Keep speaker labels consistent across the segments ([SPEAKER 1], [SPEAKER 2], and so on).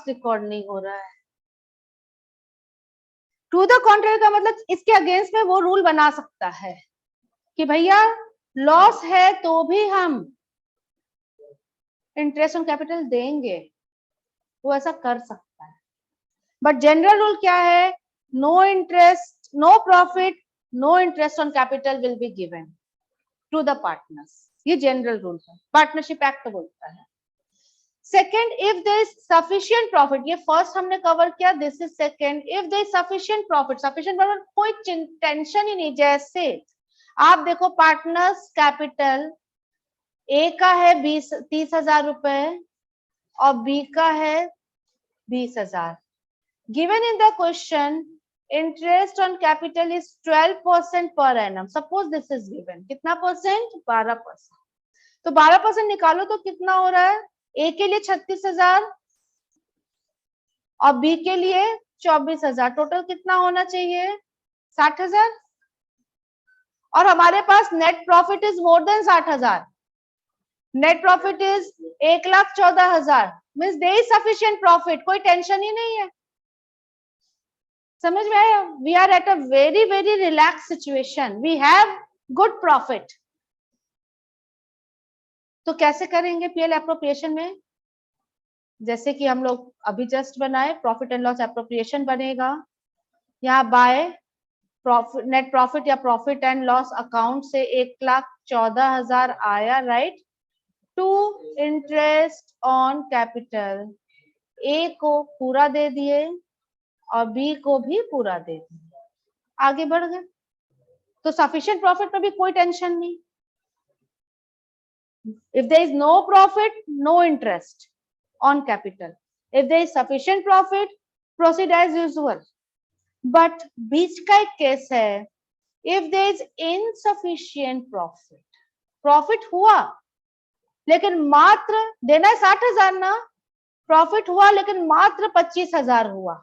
[SPEAKER 1] Record नहीं हो रहा है। टू द कॉन्ट्रेरी का मतलब इसके अगेंस्ट में वो रूल बना सकता है कि भैया लॉस है तो भी हम इंटरेस्ट ऑन कैपिटल देंगे, वो ऐसा कर सकता है। बट जनरल रूल क्या है? No interest, no profit, no interest on capital will be given to the partners. ये जनरल रूल है, पार्टनरशिप एक्ट बोलता है। Second, if there is sufficient profit, ये फर्स्ट हमने कवर किया, this is second. If there is sufficient profit, sufficient profit कोई tension ही नहीं। जैसे आप देखो पार्टनर्स कैपिटल ए का है 30,000 रुपए और बी का है 20,000। Given in the question interest on capital is 12% per annum. Suppose this is given, कितना परसेंट? 12%। तो 12% निकालो तो कितना हो रहा है? ए के लिए 36,000 और बी के लिए 24,000, टोटल कितना होना चाहिए? 60,000। और हमारे पास net profit is more than 60,000, net profit is 1,14,000, means there is sufficient profit, कोई टेंशन ही नहीं है। समझ में आया? We are at a very very relax situation, we have good profit. तो कैसे करेंगे पीएल एप्रोप्रिएशन में? जैसे कि हम लोग अभी जस्ट बनाए, प्रॉफिट एंड लॉस एप्रोप्रिएशन बनेगा। यहाँ बाय प्रॉफिट, नेट प्रॉफिट या प्रॉफिट एंड लॉस अकाउंट से 1,14,000 आया, right, to interest on capital. A को पूरा दे दिए और बी को भी पूरा दे दिए, आगे बढ़ गए। तो सफिशिएंट प्रॉफिट में भी कोई टेंशन नहीं। If there is no profit, no interest on capital. If there is sufficient profit, proceed as usual. But बीच का एक केस है, if there is insufficient profit, profit हुआ लेकिन मात्र, देना है 60,000 ना, प्रॉफिट हुआ लेकिन मात्र 25,000 हुआ।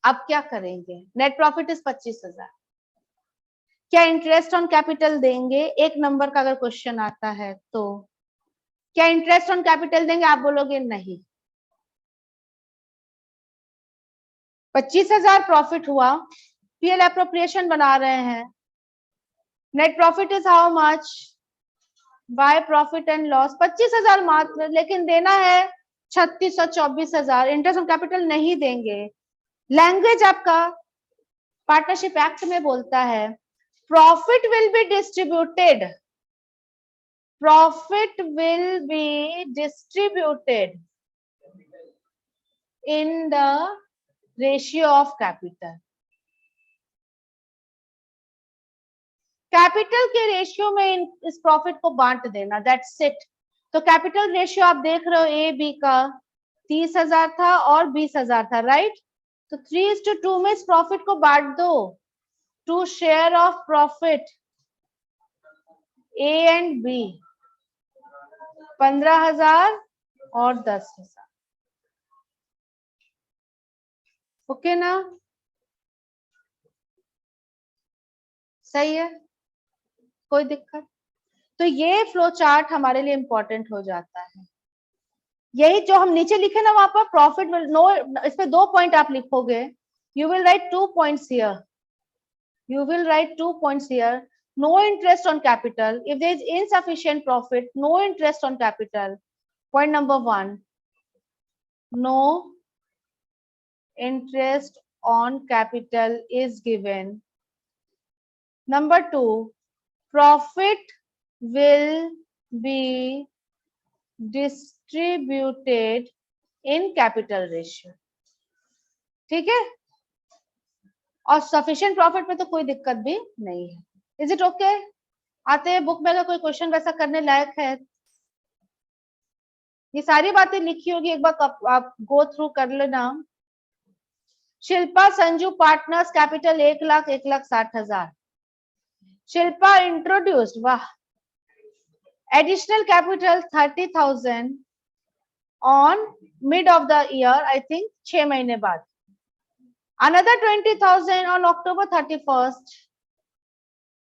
[SPEAKER 1] अब क्या करेंगे? नेट प्रॉफिट इज 25,000, क्या इंटरेस्ट ऑन कैपिटल देंगे? एक नंबर का अगर क्वेश्चन आता है तो क्या इंटरेस्ट ऑन कैपिटल देंगे? आप बोलोगे नहीं। 25,000 प्रॉफिट हुआ, पीएल एप्रोप्रिएशन बना रहे हैं, net profit is how much? By profit and loss 25,000 मात्र, लेकिन देना है 36 और 24,000, इंटरेस्ट ऑन कैपिटल नहीं देंगे। लैंग्वेज आपका पार्टनरशिप एक्ट में बोलता है profit will be distributed, profit will be distributed in the ratio of capital. Capital के रेशियो में इस प्रॉफिट को बांट देना, दैट्स इट। तो कैपिटल रेशियो आप देख रहे हो, ए बी का 30,000 था और 20,000 था, राइट। तो 3:2 में इस प्रॉफिट को बांट दो, to share of profit A and B, 15,000 और 10,000। ओके ना? सही है, कोई दिक्कत? तो ये फ्लो चार्ट हमारे लिए इंपॉर्टेंट हो जाता है। यही जो हम नीचे लिखे ना वहां पर प्रॉफिट विल नो, इस पे 2 पॉइंट आप लिखोगे, you will write 2 points here, you will write 2 points here. No interest on capital. If there is insufficient profit, no interest on capital. Point number 1, no interest on capital is given. Number 2, profit will be distributed in capital ratio. ठीक है? और sufficient profit में तो कोई दिक्कत भी नहीं है। Is it okay? आते हैं बुक में अगर कोई क्वेश्चन वैसा करने लायक है, ये सारी बातें लिखी होगी, एक बार आप गो थ्रू कर लेना। Shilpa Sanju partners capital 1,60,000। Shilpa introduced, वाह, additional capital 30,000 on mid of the year, I think 6 महीने बाद। Another 20,000 on October 31st.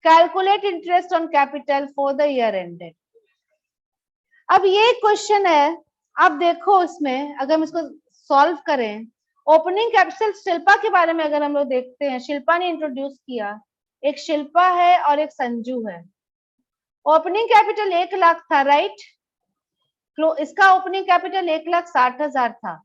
[SPEAKER 1] Calculate interest on capital for the year ended. अब ये क्वेश्चन है अब देखो इसमें अगर हम इसको सॉल्व करें, ओपनिंग कैपिटल शिल्पा के बारे में अगर हम लोग देखते हैं, शिल्पा ने इंट्रोड्यूस किया, एक शिल्पा है और एक संजू है। ओपनिंग कैपिटल 1 लाख था, राइट? इसका ओपनिंग कैपिटल 1,60,000 था।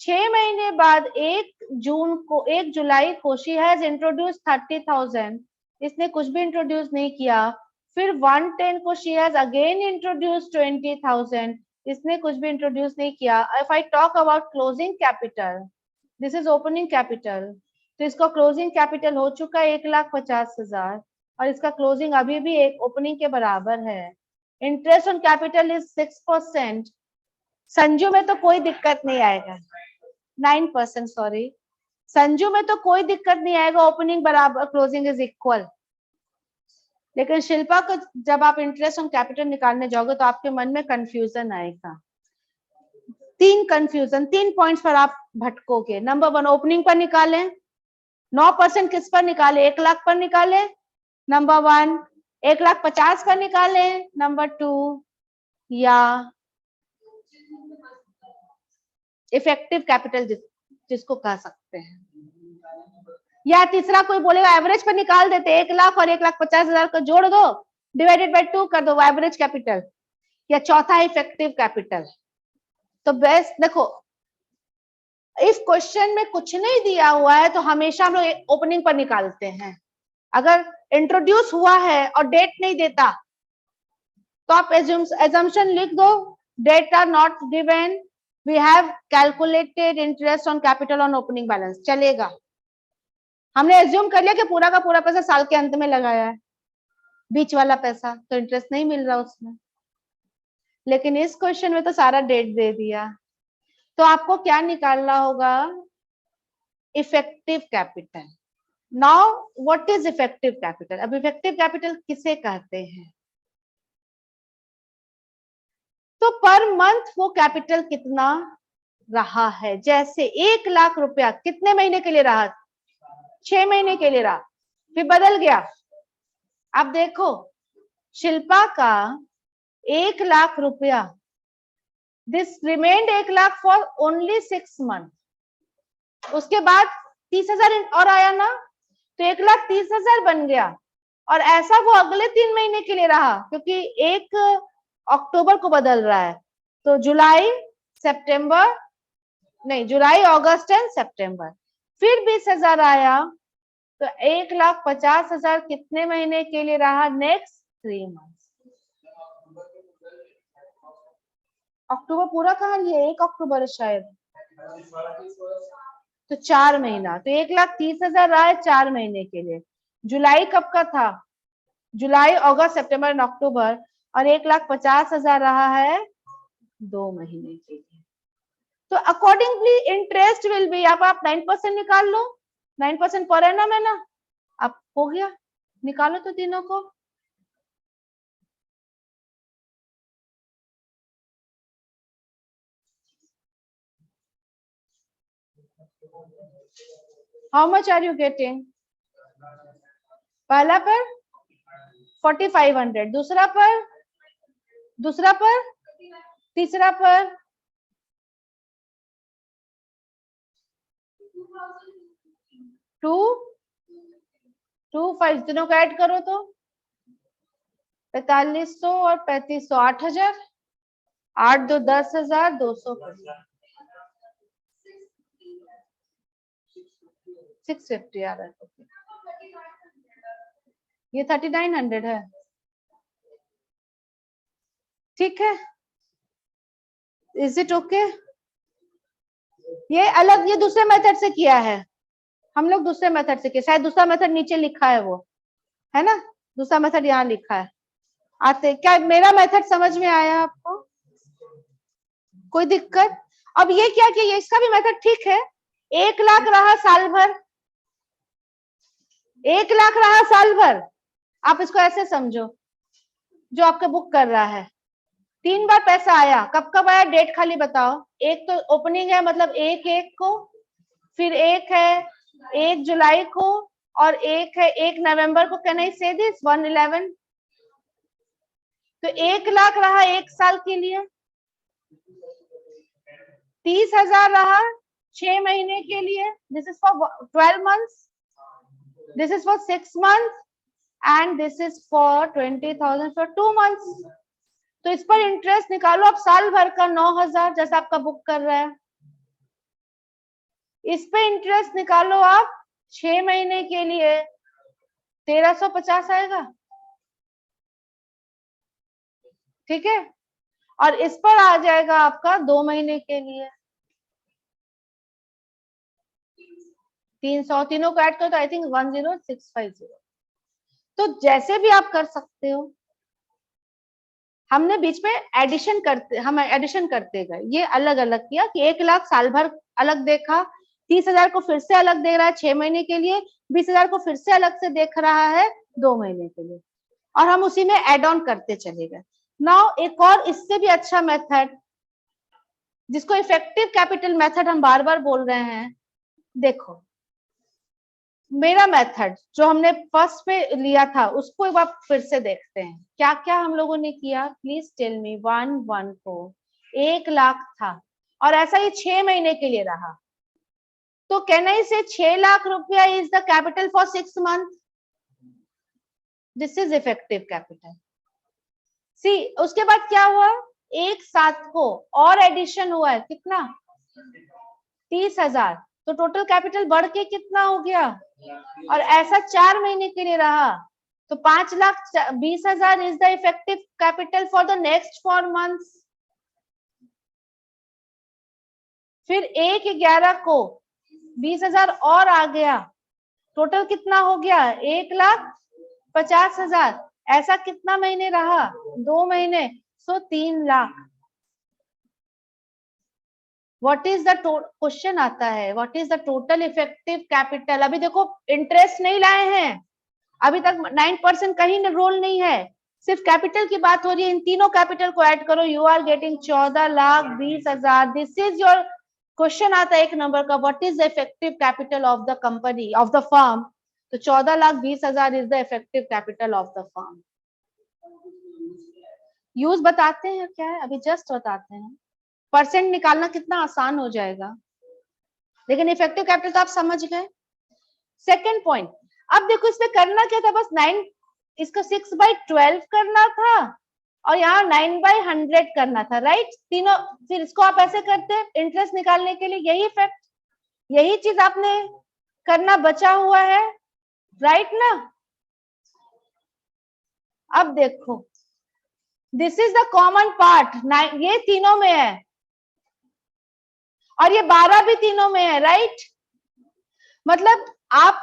[SPEAKER 1] 6 महीने बाद 1 जुलाई को शी हैज इंट्रोड्यूस 30,000, इसने कुछ भी इंट्रोड्यूस नहीं किया। फिर 110 को शी हैज अगेन इंट्रोड्यूस 20,000, इसने कुछ भी इंट्रोड्यूस नहीं किया। If I talk about closing capital, this is opening capital, तो इसका क्लोजिंग कैपिटल हो चुका है 1,50,000 और इसका क्लोजिंग अभी भी एक ओपनिंग के बराबर है। Interest on capital is 6%। Sanju में तो कोई दिक्कत नहीं आएगा, 9%, सॉरी, संजू में तो कोई दिक्कत नहीं आएगा, ओपनिंग बराबर क्लोजिंग इज इक्वल। लेकिन शिल्पा को जब आप इंटरेस्ट ऑन कैपिटल निकालने जाओगे तो आपके मन में कंफ्यूजन आएगा। 3 पॉइंट्स पर आप भटकोगे। नंबर 1, ओपनिंग पर निकालें, 9% किस पर निकाले? 1 लाख पर निकाले। नंबर 1, 1,50,000 पर निकाले। नंबर 2, या इफेक्टिव कैपिटल जिसको कह सकते हैं, या तीसरा कोई बोलेगा एवरेज पर निकाल देते, 1 लाख और 1,50,000 को जोड़ दो, डिवाइडेड बाय 2 कर दो, वो एवरेज कैपिटल। या चौथा इफेक्टिव कैपिटल। तो बेस्ट देखो, इस क्वेश्चन में कुछ नहीं दिया हुआ है तो हमेशा हम लोग ओपनिंग पर निकालते हैं। अगर इंट्रोड्यूस हुआ है और डेट नहीं देता तो आप एजम्पशन लिख दो, date are not given, we have calculated interest on capital on opening balance, चलेगा। हमने एज्यूम कर लिया कि पूरा का पूरा पैसा साल के अंत में लगाया है, बीच वाला पैसा तो इंटरेस्ट नहीं मिल रहा उसमें। लेकिन इस क्वेश्चन में तो सारा डेट दे दिया, तो आपको क्या निकालना होगा? Effective capital. Now what is effective capital? अब इफेक्टिव कैपिटल किसे कहते हैं? तो पर मंथ वो कैपिटल कितना रहा है। जैसे 1 लाख रुपया कितने महीने के लिए रहा? 6 महीने के लिए रहा, फिर बदल गया। अब देखो, शिल्पा का 1 लाख रुपया, this remained 1 lakh for only 6 month. उसके बाद 30,000 और आया ना, तो 1,30,000 बन गया। और ऐसा वो अगले 3 महीने के लिए रहा, क्योंकि 1 अक्टूबर को बदल रहा है, तो जुलाई, सितंबर, नहीं, जुलाई, अगस्त एंड सितंबर। फिर 20,000 आया, तो 1,50,000 कितने महीने के लिए रहा? Next 3 month. अक्टूबर पूरा कहा लिया, 1 अक्टूबर है शायद, तो 4 महीना, तो 1,30,000 रहा है 4 महीने के लिए। जुलाई कब का था? जुलाई, अगस्त, सितंबर एंड अक्टूबर, और 1,50,000 रहा है 2 महीने के लिए। तो अकॉर्डिंगली इंटरेस्ट विल बी, अब आप 9% निकाल लो, 9% पर एनम है ना, अब हो गया, निकालो तो तीनों को। How much are you getting? पहला पर 4,500, दूसरा पर, तीसरा पर 2,500, तीनों को ऐड करो तो 4,500 और 3,500, 8,000, 8 2 10,000, 200, 650 आ रहा है। ये 3,900 है, ठीक है, इज इट ओके? ये अलग, ये दूसरे मेथड से किया है, हम लोग दूसरे मेथड से किया, शायद दूसरा मेथड नीचे लिखा है, वो है ना, दूसरा मेथड यहाँ लिखा है। आते क्या मेरा मेथड समझ में आया आपको? कोई दिक्कत? अब ये क्या किया, इसका भी मेथड ठीक है। 1 लाख रहा साल भर, 1 लाख रहा साल भर, आप इसको ऐसे समझो, जो आपका बुक कर रहा है 3 बार पैसा आया, कब कब आया, डेट खाली बताओ। एक तो ओपनिंग है, मतलब 1/1 को, फिर एक है 1 जुलाई को, और एक है 1 नवंबर को। कैन आई से दिस 111? तो 1 लाख रहा 1 साल के लिए, 30,000 रहा 6 महीने के लिए, this is for 12 months, this is for 6 months and this is for 20,000 for 2 months। तो इस पर इंटरेस्ट निकालो आप साल भर का 9,000 जैसा आपका बुक कर रहा है, इस पे इंटरेस्ट निकालो आप 6 महीने के लिए 1,350 आएगा, ठीक है। और इस पर आ जाएगा आपका 2 महीने के लिए 300, तीनों को ऐड करो तो आई थिंक 10650। तो जैसे भी आप कर सकते हो, हमने बीच में एडिशन करते गए, ये अलग अलग किया कि 1 लाख साल भर अलग देखा, 30,000 को फिर से अलग दे रहा है 6 महीने के लिए, 20,000 को फिर से अलग से देख रहा है 2 महीने के लिए, और हम उसी में एड ऑन करते चले गए। नाउ एक और इससे भी अच्छा मेथड, जिसको इफेक्टिव कैपिटल मेथड हम बार बार बोल रहे हैं। देखो मेरा मेथड जो हमने फर्स्ट पे लिया था उसको एक बार फिर से देखते हैं, क्या क्या हम लोगों ने किया, प्लीज टेल मी। 1 लाख था और ऐसा ही 6 महीने के लिए रहा, तो कैन आई से 6 लाख रुपया is the capital for 6 months, this is effective capital. See उसके बाद क्या हुआ, एक साथ को और एडिशन हुआ है, कितना 30,000, तो टोटल कैपिटल बढ़ के कितना हो गया, और ऐसा 4 महीने के लिए रहा, तो 5,20,000 is the effective capital for the next 4 months। फिर 1/11 को 20,000 और आ गया, टोटल कितना हो गया 1,50,000, ऐसा कितना महीने रहा 2 महीने, सो 3 lakh. What is the question आता है, what is the total effective capital. अभी देखो इंटरेस्ट नहीं लाए हैं, अभी तक 9% कहीं रोल नहीं है, सिर्फ कैपिटल की बात हो रही है। इन तीनों कैपिटल को ऐड करो, you are getting 14,20,000। This is your question आता है 1 नंबर का, what is the effective capital of the company of the firm, तो 14,20,000 is the effective capital of the firm. Use बताते हैं क्या है, अभी जस्ट बताते हैं, परसेंट निकालना कितना आसान हो जाएगा, लेकिन इफेक्टिव कैपिटल तो आप समझ गए। सेकेंड पॉइंट, अब देखो इसमें करना क्या था, बस 9, इसको 6/12 करना था और यहाँ 9/100 करना था, राइट तीनों। फिर इसको आप ऐसे करते हैं इंटरेस्ट निकालने के लिए, यही इफेक्ट, यही चीज आपने करना बचा हुआ है, राइट ना। अब देखो this is the common part, ये तीनों में है और ये 12 भी तीनों में है, राइट। मतलब आप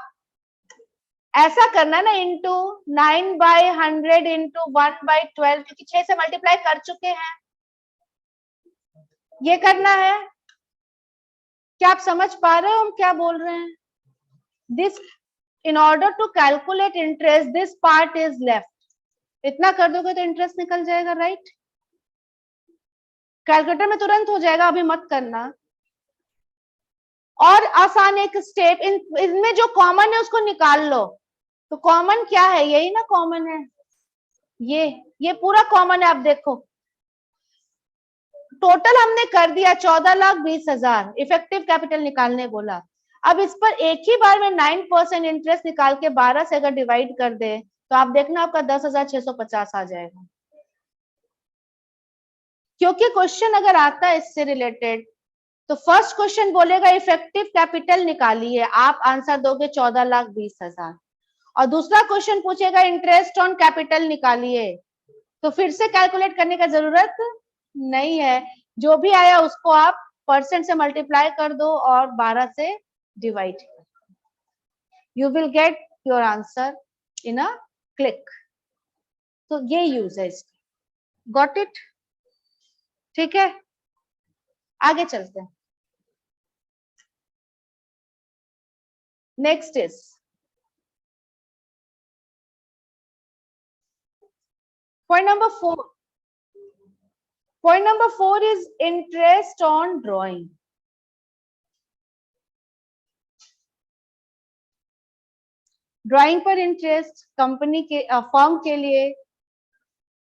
[SPEAKER 1] ऐसा करना ना, इंटू 9/100 इंटू 1/12, क्योंकि 6 से मल्टीप्लाई कर चुके हैं, ये करना है। क्या आप समझ पा रहे हो हम क्या बोल रहे हैं। This in order to calculate interest this part is left, इतना कर दोगे तो इंटरेस्ट निकल जाएगा, राइट। कैलकुलेटर में तुरंत हो जाएगा, अभी मत करना। और आसान एक स्टेप, इनमें जो कॉमन है उसको निकाल लो, तो कॉमन क्या है, यही ना कॉमन है, ये पूरा कॉमन है। आप देखो टोटल हमने कर दिया 14,20,000, इफेक्टिव कैपिटल निकालने बोला। अब इस पर एक ही बार में 9% इंटरेस्ट निकाल के 12 से अगर डिवाइड कर दे तो आप देखना आपका 10,650 आ जाएगा। क्योंकि क्वेश्चन अगर आता है इससे रिलेटेड तो फर्स्ट क्वेश्चन बोलेगा इफेक्टिव कैपिटल निकालिए, आप आंसर दोगे 14,20,000, और दूसरा क्वेश्चन पूछेगा इंटरेस्ट ऑन कैपिटल निकालिए, तो फिर से कैलकुलेट करने का जरूरत नहीं है, जो भी आया उसको आप परसेंट से मल्टीप्लाई कर दो और 12 से डिवाइड कर दो, you will get your answer in a click. तो ये यूज है इसका, गॉट इट, ठीक है। आगे चलते हैं, next is point number 4. Point number 4 is interest on drawing. Drawing पर इंटरेस्ट कंपनी के फर्म के लिए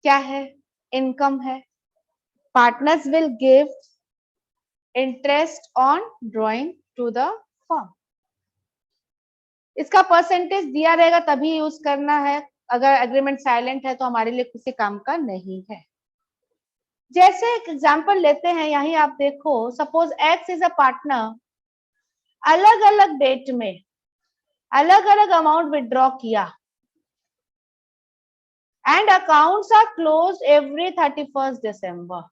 [SPEAKER 1] क्या है, इनकम है। Partners will give interest on drawing to the firm. इसका परसेंटेज दिया रहेगा तभी यूज करना है, अगर एग्रीमेंट साइलेंट है तो हमारे लिए किसी काम का नहीं है। जैसे एक एग्जांपल लेते हैं, यहीं आप देखो, suppose x is a partner, अलग अलग डेट में अलग अलग अमाउंट विड्रॉ किया and accounts are closed every 31st December।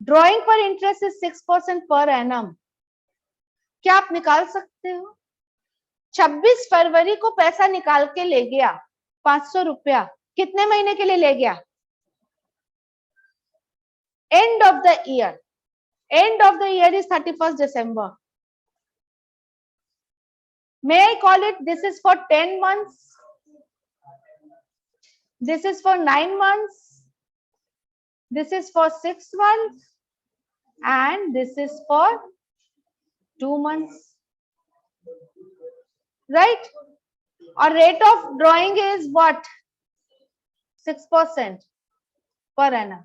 [SPEAKER 1] Drawing पर इंटरेस्ट इज 6% पर एनम। क्या आप निकाल सकते हो? 26 फरवरी को पैसा निकाल के ले गया 500 रुपया, कितने महीने के लिए ले गया? End of the year. End of the year is 31st December। May I call it this is for 10 months? This is for 9 months? This is for 6 months? And this is for 2 months? Right? Or rate of drawing is what? 6% per annum.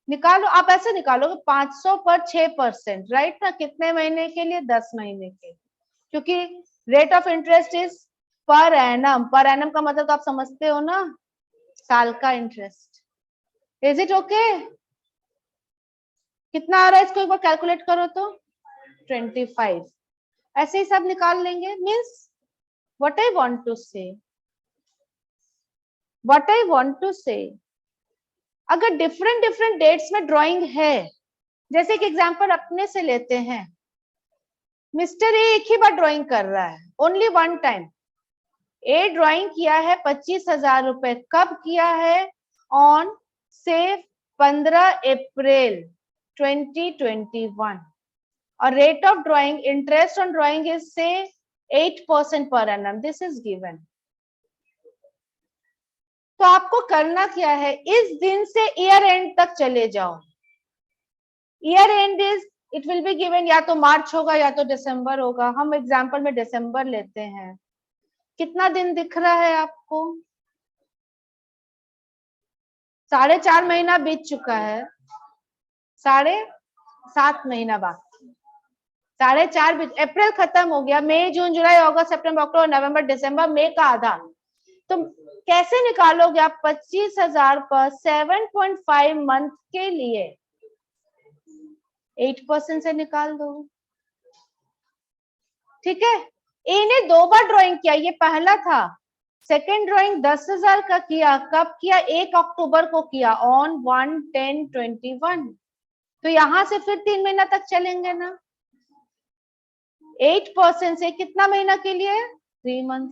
[SPEAKER 1] निकालो, आप ऐसे निकालोगे 500 पर 6%, right ना? कितने महीने के लिए? 10 महीने के, क्योंकि rate of interest is per annum. Per annum का मतलब तो आप समझते हो ना, साल का इंटरेस्ट। Is it okay? कितना आ रहा है इसको एक बार कैलकुलेट करो तो 25। ऐसे ही सब निकाल लेंगे। Means what I want to say अगर डिफरेंट डिफरेंट डेट्स में ड्राइंग है, जैसे कि एग्जांपल अपने से लेते हैं, मिस्टर ए एक ही बार ड्राइंग कर रहा है, ओनली वन टाइम। ए ड्राइंग किया है 25,000 रुपए। कब किया है? ऑन से 15 अप्रैल 2021। और rate of drawing, interest on drawing is से 8% per annum. This is given. तो आपको करना क्या है, इस दिन से ईयर एंड तक चले जाओ। Year and is, it will be given, या तो मार्च होगा या तो दिसंबर होगा। हम एग्जांपल में दिसंबर लेते हैं। कितना दिन दिख रहा है आपको? 4.5 महीना बीत चुका है, 7.5 महीना बाकी। 4.5 बीत, अप्रैल खत्म हो गया, मई जून जुलाई अगस्त सितंबर अक्टूबर नवंबर दिसंबर, मई का आधा। तो कैसे निकालोगे आप 25,000 पर 7.5 मंथ के लिए? 8% से निकाल दो। ठीक है। ए ने 2 बार ड्राइंग किया, ये पहला था। सेकेंड ड्राइंग 10,000 का किया, कब किया? 1 अक्टूबर को किया, ऑन 1/10/21। तो यहां से फिर 3 महीना तक चलेंगे ना। 8% से कितना महीना के लिए? 3 मंथ।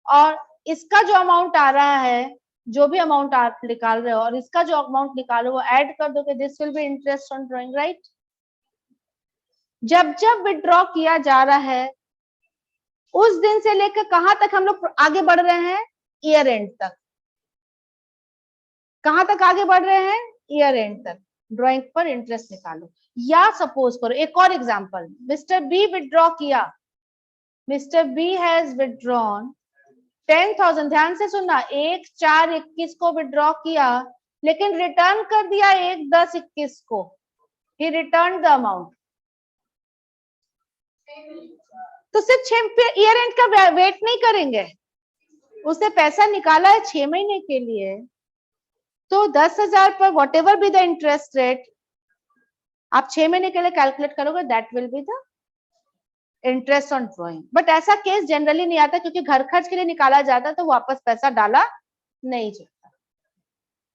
[SPEAKER 1] और इसका जो अमाउंट आ रहा है, जो भी अमाउंट आप निकाल रहे हो, और इसका जो अमाउंट निकालो वो ऐड कर दोगे, this will be interest on drawing, right? जब जब विड्रॉ किया जा रहा है, उस दिन से लेकर कहां तक हम लोग आगे बढ़ रहे हैं? ईयर एंड तक। कहां तक आगे बढ़ रहे हैं? ईयर एंड तक। ड्राइंग पर इंटरेस्ट निकालो। या सपोज करो एक और एग्जांपल, मिस्टर बी विड्रॉ किया, मिस्टर बी हैज विड्रॉन 10,000। ध्यान से सुनना, 1/4/21 को विड्रॉ किया, लेकिन रिटर्न कर दिया 1/10/21 को। ही रिटर्न द अमाउंट। तो सिर्फ 6 ईयर एंड का वेट नहीं करेंगे, उसने पैसा निकाला है 6 महीने के लिए, तो 10,000 पर what ever be the interest rate आप 6 महीने के लिए कैलकुलेट करोगे, that will be the interest on drawing. But ऐसा केस जनरली नहीं आता, क्योंकि घर खर्च के लिए निकाला जाता है तो वापस पैसा डाला नहीं जाता।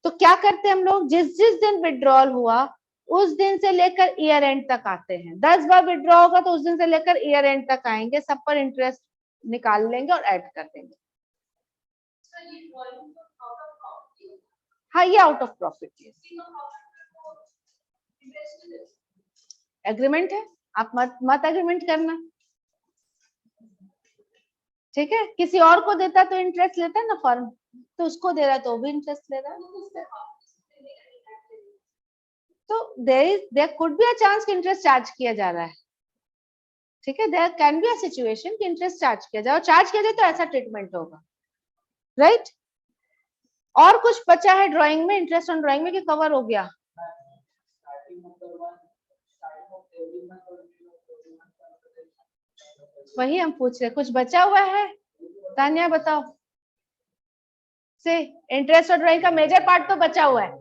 [SPEAKER 1] तो क्या करते हैं हम लोग, जिस जिस दिन विड्रॉल हुआ उस दिन से लेकर ईयर एंड तक आते हैं। 10 बार विड्रॉ होगा तो उस दिन से लेकर ईयर एंड तक आएंगे, सब पर इंटरेस्ट निकाल लेंगे और ऐड कर देंगे। हाँ, ये आउट ऑफ प्रॉफिट एग्रीमेंट है, आप मत एग्रीमेंट करना। ठीक है। किसी और को देता तो इंटरेस्ट लेता है ना फर्म, तो उसको दे रहा है तो भी इंटरेस्ट ले रहा है। तो there could be a chance कि इंटरेस्ट चार्ज किया जा रहा है। ठीक है, there can be a situation कि इंटरेस्ट चार्ज किया जाए, और चार्ज किया जाए तो ऐसा ट्रीटमेंट होगा, राइट? और कुछ बचा है ड्राइंग में, इंटरेस्ट ऑन ड्राइंग में, कि कवर हो गया? वही हम पूछ रहे, कुछ बचा हुआ है? तान्या बताओ। से इंटरेस्ट और ड्राइंग का मेजर पार्ट तो बचा हुआ है।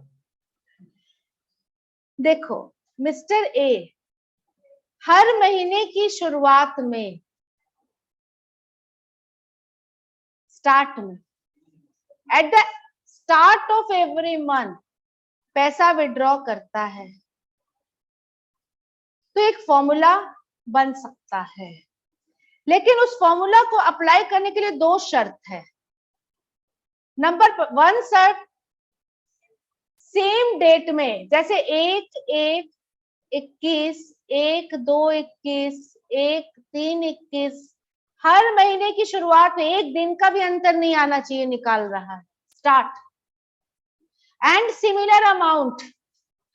[SPEAKER 1] देखो मिस्टर ए हर महीने की शुरुआत में, स्टार्ट में, at the start of every month पैसा विड्रॉ करता है, तो एक फॉर्मूला बन सकता है। लेकिन उस फॉर्मूला को अप्लाई करने के लिए दो शर्त है। नंबर 1 शर्त, सेम डेट में, जैसे 1/1/21, 1/2/21, 1/3/21, हर महीने की शुरुआत में एक दिन का भी अंतर नहीं आना चाहिए निकाल रहा है, स्टार्ट। एंड सिमिलर अमाउंट,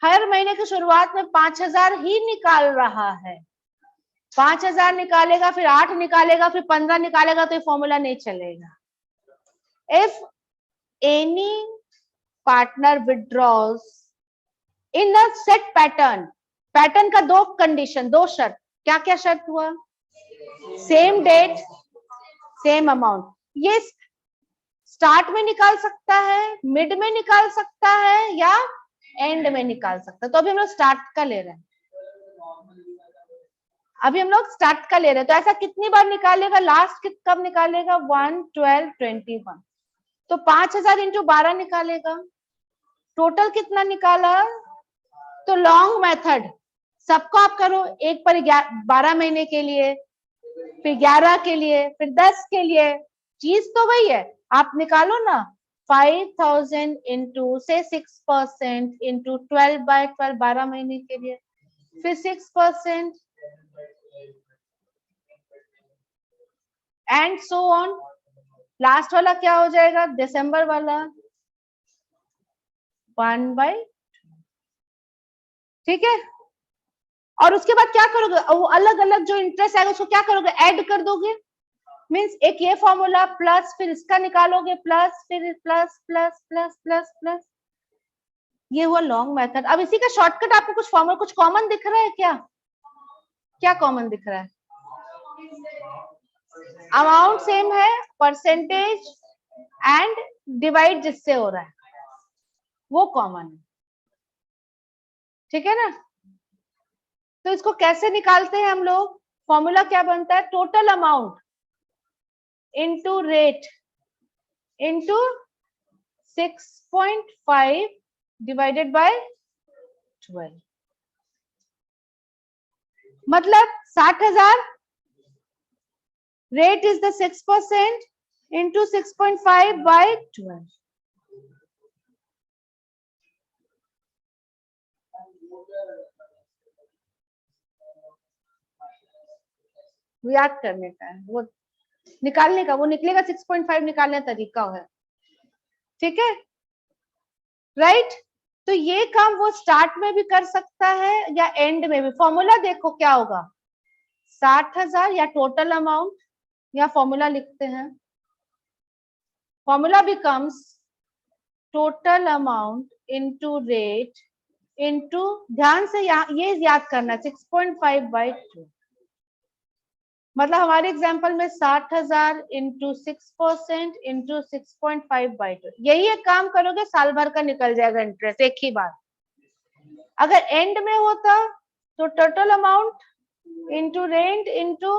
[SPEAKER 1] हर महीने की शुरुआत में 5,000 ही निकाल रहा है। 5,000 निकालेगा, फिर 8 निकालेगा, फिर 15 निकालेगा, तो ये फॉर्मूला नहीं चलेगा। If any partner withdraws in a set pattern, pattern का दो कंडीशन, दो शर्त, क्या क्या शर्त हुआ? Same date, same amount. ये स्टार्ट में निकाल सकता है, मिड में निकाल सकता है, या एंड में निकाल सकता है। तो अभी हम लोग स्टार्ट का ले रहे हैं, अभी हम लोग स्टार्ट का ले रहे हैं। तो ऐसा कितनी बार निकालेगा? लास्ट कब निकालेगा? 1, 12, 21। तो 5,000 इंटू 12 निकालेगा। टोटल कितना निकाला? तो लॉन्ग मेथड सबको आप करो, एक पर 12 महीने के लिए, फिर 11 के लिए, फिर 10 के लिए, चीज तो वही है। आप निकालो ना, 5,000 इंटू से 6% इंटू 12/12, 12 महीने के लिए, फिर 6% एंड सो ऑन। लास्ट वाला क्या हो जाएगा? दिसंबर वाला 1/, ठीक है। और उसके बाद क्या करोगे? वो अलग अलग जो इंटरेस्ट आएगा उसको क्या करोगे? ऐड कर दोगे। मीन्स एक ये फॉर्मूला प्लस, फिर इसका निकालोगे प्लस, फिर plus plus plus plus plus. ये हुआ लॉन्ग मेथड। अब इसी का शॉर्टकट आपको कुछ फॉर्मूला, कुछ कॉमन दिख रहा है क्या? क्या कॉमन दिख रहा है? अमाउंट सेम है, परसेंटेज एंड डिवाइड जिससे हो रहा है वो कॉमन है, ठीक है ना। तो इसको कैसे निकालते हैं हम लोग? फॉर्मूला क्या बनता है? Total amount into rate into 6.5 divided by 12। मतलब 60,000, rate is the 6% into 6.5 by 12। याद करने का है, वो निकालने का, वो निकलेगा 6.5 निकालने का तरीका है, ठीक है, राइट। तो ये काम वो स्टार्ट में भी कर सकता है या एंड में भी। फॉर्मूला देखो क्या होगा, 60,000 या टोटल अमाउंट, या फॉर्मूला लिखते हैं, formula becomes total amount into rate into, ध्यान से ये याद करना, 6.5 बाय 2। मतलब हमारे एग्जाम्पल में 60,000 इंटू 6% इंटू 6.5 बाई 2। यही एक काम करोगे साल भर का निकल जाएगा इंटरेस्ट एक ही बार। अगर एंड में होता तो total amount into rate into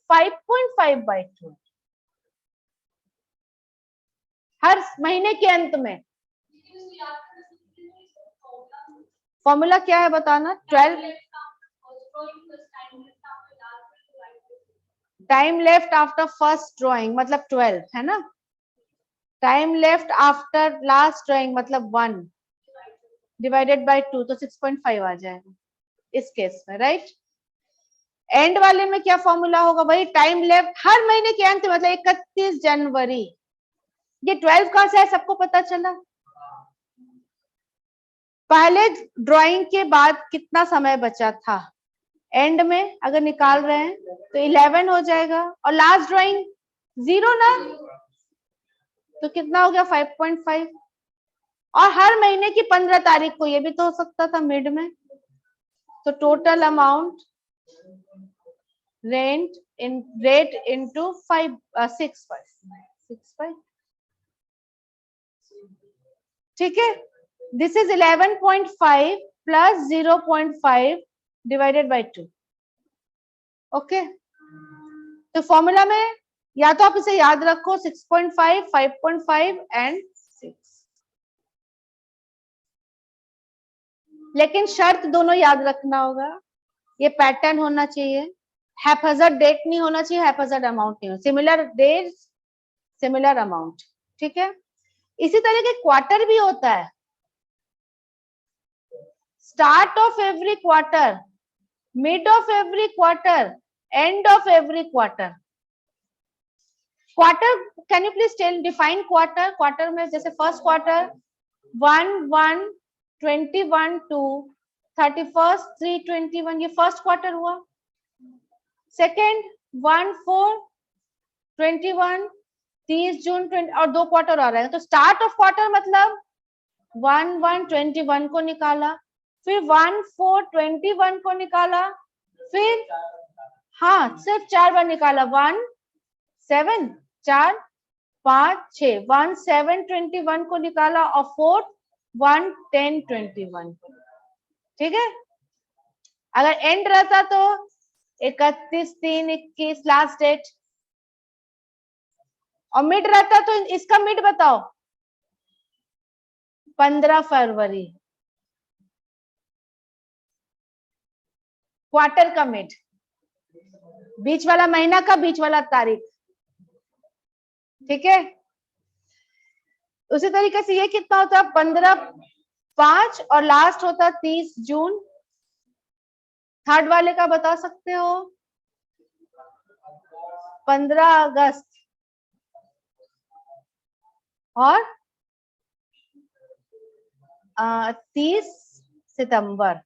[SPEAKER 1] 5.5 by 2 हर महीने के अंत में। फॉर्मूला क्या है बताना? 12 time left after first drawing मतलब 12 है ना, time left after last drawing मतलब 1 डिवाइडेड बाय 2, तो 6.5 आ जाएगा इस केस में, राइट। एंड वाले में क्या फॉर्मूला होगा? वही टाइम लेफ्ट हर महीने के अंत मतलब 31 जनवरी। ये 12 कहां से है सबको पता चला? पहले ड्राइंग के बाद कितना समय बचा था, एंड में अगर निकाल रहे हैं तो 11 हो जाएगा, और लास्ट ड्राइंग 0 ना, तो कितना हो गया? 5.5। और हर महीने की 15 तारीख को, ये भी तो हो सकता था मिड में, तो टोटल अमाउंट रेंट इन रेट इनटू 6.5 ठीक है. This is 11.5 plus 0.5 divided by 2. Okay, तो फॉर्मूला में या तो आप इसे याद रखो 6.5, 5.5 एंड 6, लेकिन शर्त दोनों याद रखना होगा. ये पैटर्न होना चाहिए, हैपहैज़र्ड डेट नहीं होना चाहिए, हैपहैज़र्ड अमाउंट नहीं होना, सिमिलर डेट सिमिलर अमाउंट. ठीक है. इसी तरह के क्वार्टर भी होता है. Start of every quarter, mid of every quarter, end of every quarter. Quarter, can you please tell define quarter? Quarter में जैसे फर्स्ट क्वार्टर 1/1 21 2 31 3/21 ये फर्स्ट क्वार्टर हुआ. सेकेंड 1/4 21 30 जून 20 और 2 क्वार्टर आ रहा है. तो स्टार्ट ऑफ क्वार्टर मतलब 1/1 21 को निकाला, फिर 1/4 21 को निकाला, फिर हाँ सिर्फ 4 बार निकाला, 1 7 4 5 6 1/7/21 को निकाला और 4 1/10/21. ठीक है. अगर एंड रहता तो 31/3/21 लास्ट डेट, और मिड रहता तो इसका मिड बताओ 15 फरवरी. क्वार्टर का मिड, बीच वाला महीना का बीच वाला तारीख. ठीक है. उसी तरीके से ये कितना होता है 15/5 और लास्ट होता 30 जून. थर्ड वाले का बता सकते हो 15 अगस्त और 30 सितंबर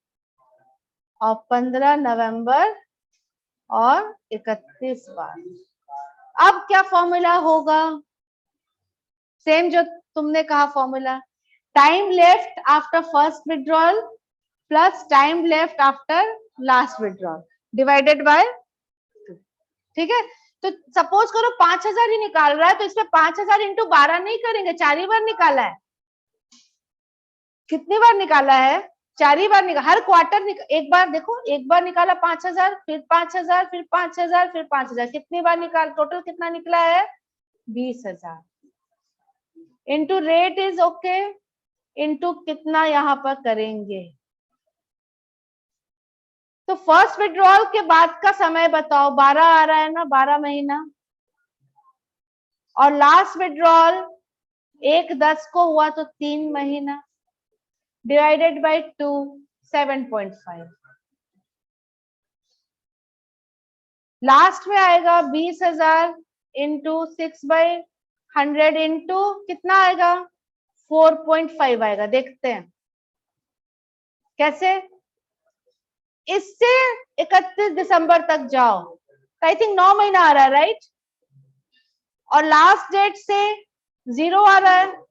[SPEAKER 1] और 15 नवंबर और 31 बार. अब क्या फॉर्मूला होगा? सेम जो तुमने कहा formula, time left after first withdrawal plus time left after last withdrawal divided by 2. ठीक है. तो सपोज करो 5000 ही निकाल रहा है, तो इसमें 5000 इंटू 12 नहीं करेंगे, 4 ही बार निकाला है. कितनी बार निकाला है? 4 ही बार निकाला. हर क्वार्टर एक बार देखो, एक बार निकाला 5000, फिर 5000, फिर 5000, फिर 5000. कितनी बार निकाल, टोटल कितना निकला है 20,000. Into rate is okay, into कितना यहाँ पर करेंगे. तो फर्स्ट विड्रॉल के बाद का समय बताओ, 12 आ रहा है ना, 12 महीना. और लास्ट विड्रॉल 1/10 को हुआ तो 3 महीना डिवाइडेड बाय 2 7.5. लास्ट में आएगा 20,000 इंटू 6/100 इंटू कितना आएगा 4.5 आएगा. देखते हैं कैसे. इससे 31 दिसंबर तक जाओ, आई थिंक 9 महीना आ रहा है राइट. और लास्ट डेट से 0 आ रहा है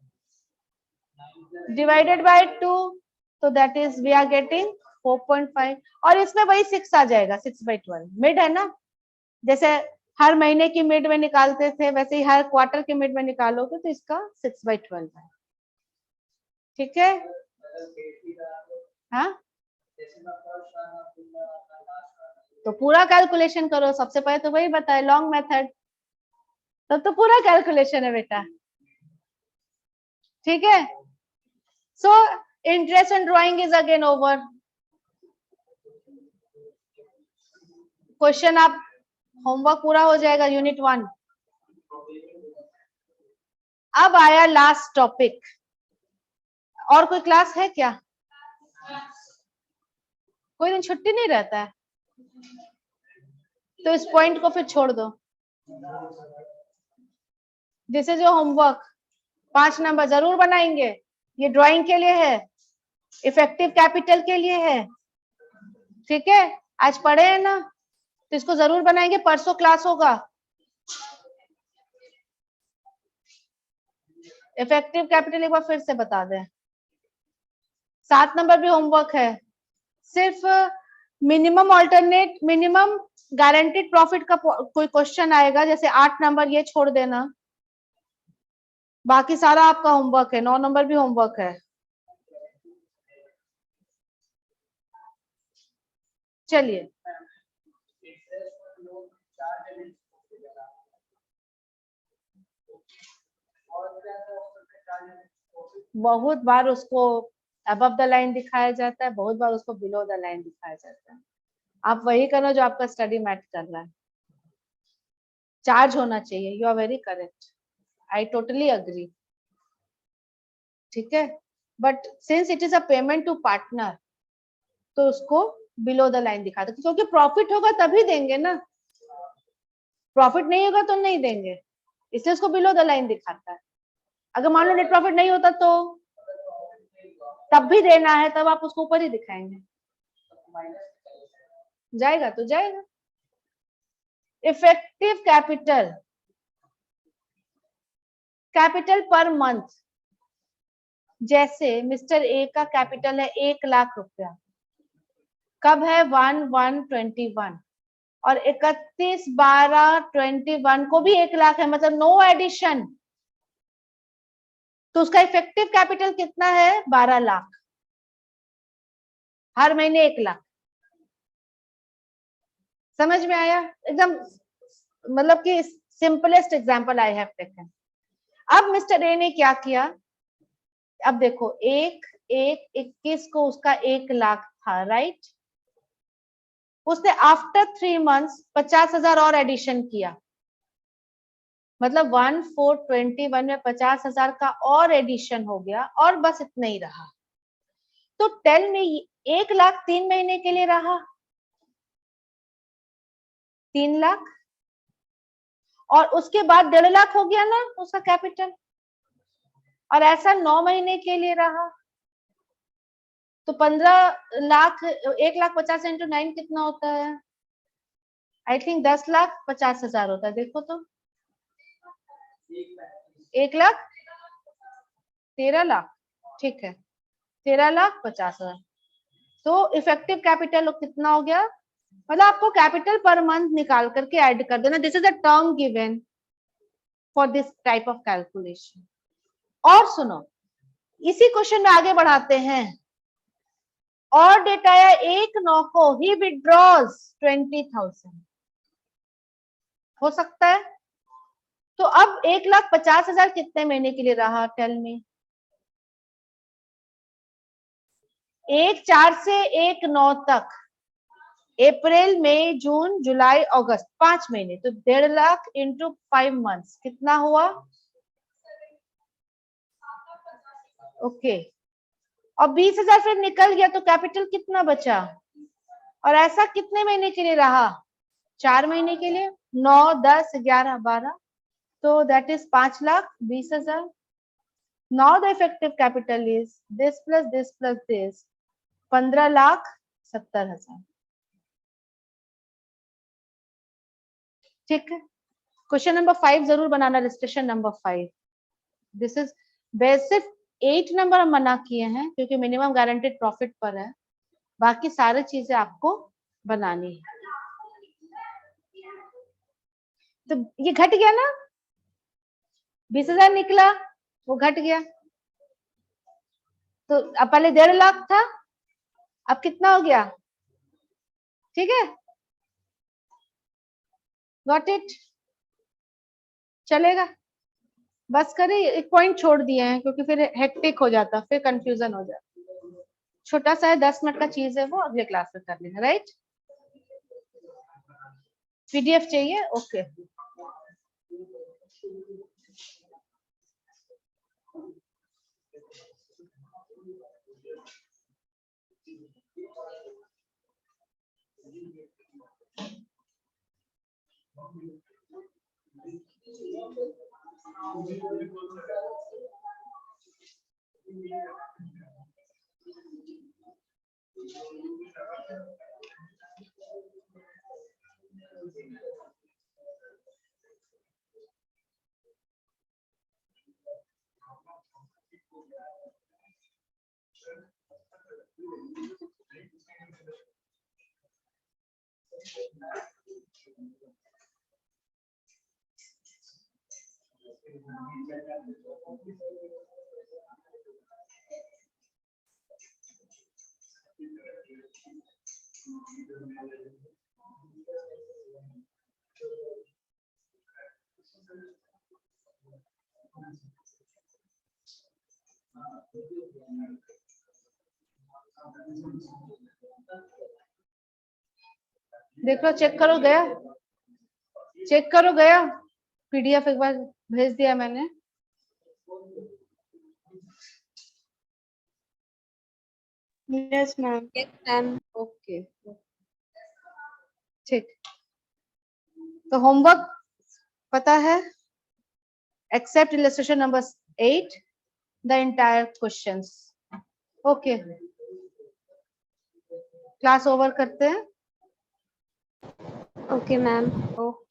[SPEAKER 1] डिवाइडेड बाय 2, तो that is we are getting 4.5. और इसमें वही 6 आ जाएगा, 6/12 मिड है ना. जैसे हर महीने की मिड में निकालते थे वैसे ही हर क्वार्टर के मिड में निकालोगे तो इसका 6/12 है. ठीक है. हाँ तो पूरा कैलकुलेशन करो. सबसे पहले तो वही बताए लॉन्ग मेथड, तब तो पूरा कैलकुलेशन है बेटा. ठीक है. So interest and drawing is again over. Question आप होमवर्क पूरा हो जाएगा यूनिट 1. अब आया लास्ट टॉपिक. और कोई क्लास है क्या? कोई दिन छुट्टी नहीं रहता है तो इस पॉइंट को फिर छोड़ दो. This is your homework. 5 number जरूर बनाएंगे. ये ड्राइंग के लिए है, इफेक्टिव कैपिटल के लिए है. ठीक है. आज पढ़े हैं ना, तो इसको जरूर बनाएंगे. परसों क्लास होगा. इफेक्टिव कैपिटल एक बार फिर से बता दें. 7 नंबर भी होमवर्क है. सिर्फ minimum alternate, minimum guaranteed profit का कोई क्वेश्चन आएगा, जैसे 8 नंबर ये छोड़ देना, बाकी सारा आपका होमवर्क है, 9 नंबर भी होमवर्क है। चलिए, बहुत बार उसको अबव द लाइन दिखाया जाता है, बहुत बार उसको बिलो द लाइन दिखाया जाता है। आप वही करो जो आपका स्टडी मैच कर रहा है। चार्ज होना चाहिए, you are very correct, I totally agree. ठीक है, but since it is a payment to partner, तो उसको बिलो द लाइन दिखा दो, क्योंकि प्रॉफिट होगा तभी देंगे ना, प्रॉफिट नहीं होगा तो नहीं देंगे, इसलिए उसको बिलो द लाइन दिखाता है। अगर मान लो नेट प्रॉफिट नहीं होता तो तब भी देना है, तब आप उसको ऊपर ही दिखाएंगे, जाएगा तो जाएगा। Effective capital, capital per month, जैसे मिस्टर ए का कैपिटल है 1 लाख रुपया, कब है 1/1/21, और 31/12/21 को भी 1 लाख है, मतलब नो एडिशन, तो उसका इफेक्टिव कैपिटल कितना है 12 लाख, हर महीने 1 लाख। समझ में आया? एकदम मतलब कि simplest example I have taken. अब मिस्टर ए ने क्या किया, अब देखो 1/1/21 को उसका 1 लाख था, राइट, उसने आफ्टर 3 मंथ्स 50,000 और एडिशन किया, मतलब 1/4/21 में 50,000 का और एडिशन हो गया, और बस इतना ही रहा। तो टेल में 1 लाख 3 महीने के लिए रहा, 3 लाख, और उसके बाद 1.5 लाख हो गया ना उसका कैपिटल, और ऐसा 9 महीने के लिए रहा, तो 15 लाख, 1,50,000 इंटू 9 कितना होता है, आई थिंक 10,50,000 होता है, देखो तो 1,13,00,000, ठीक है, 13,50,000। तो इफेक्टिव कैपिटल कितना हो गया, मतलब आपको कैपिटल पर मंथ निकाल करके ऐड कर देना, this is a term given for this type of calculation. और सुनो, इसी क्वेश्चन में आगे बढ़ाते हैं, और डेट आया 1/9 को, ही विड्रॉज 20,000, हो सकता है। तो अब 1,50,000 कितने महीने के लिए रहा, टेल में, 1/4 से 1/9 तक, अप्रैल मई जून जुलाई अगस्त, 5 महीने, तो 1.5 लाख इंटू 5 मंथ्स कितना हुआ, ओके, और 20,000 फिर निकल गया, तो कैपिटल कितना बचा, और ऐसा कितने महीने के लिए रहा, 4 महीने के लिए, 9 10 11 12, तो that is 5,20,000। Now the effective capital is this plus this plus this, 15,70,000। ठीक है, क्वेश्चन नंबर 5 जरूर बनाना, registration number 5, this is basic 8 number हम मना किए हैं क्योंकि मिनिमम गारंटेड प्रॉफिट पर है, बाकी सारी चीजें आपको बनानी है। तो ये घट गया ना, 20,000 निकला, वो घट गया, तो अब पहले 1.5 लाख था, अब कितना हो गया, ठीक है, गॉट इट, चलेगा। बस करें, एक पॉइंट छोड़ दिए हैं क्योंकि फिर हेक्टिक हो जाता, फिर कंफ्यूजन हो जाता, छोटा सा है, 10 मिनट का चीज है, वो अगले क्लास में कर लेना, राइट। पीडीएफ चाहिए, ओके। देख लो, चेक करो, गया? चेक करो, गया? पीडीएफ एक बार भेज दिया मैंने।
[SPEAKER 2] Yes, ma'am. Yes, ma'am.
[SPEAKER 1] Okay, ठीक। तो होमवर्क पता है? Except illustration number 8 the entire questions. Okay, class over करते हैं।
[SPEAKER 2] Okay, ma'am.
[SPEAKER 1] ओके।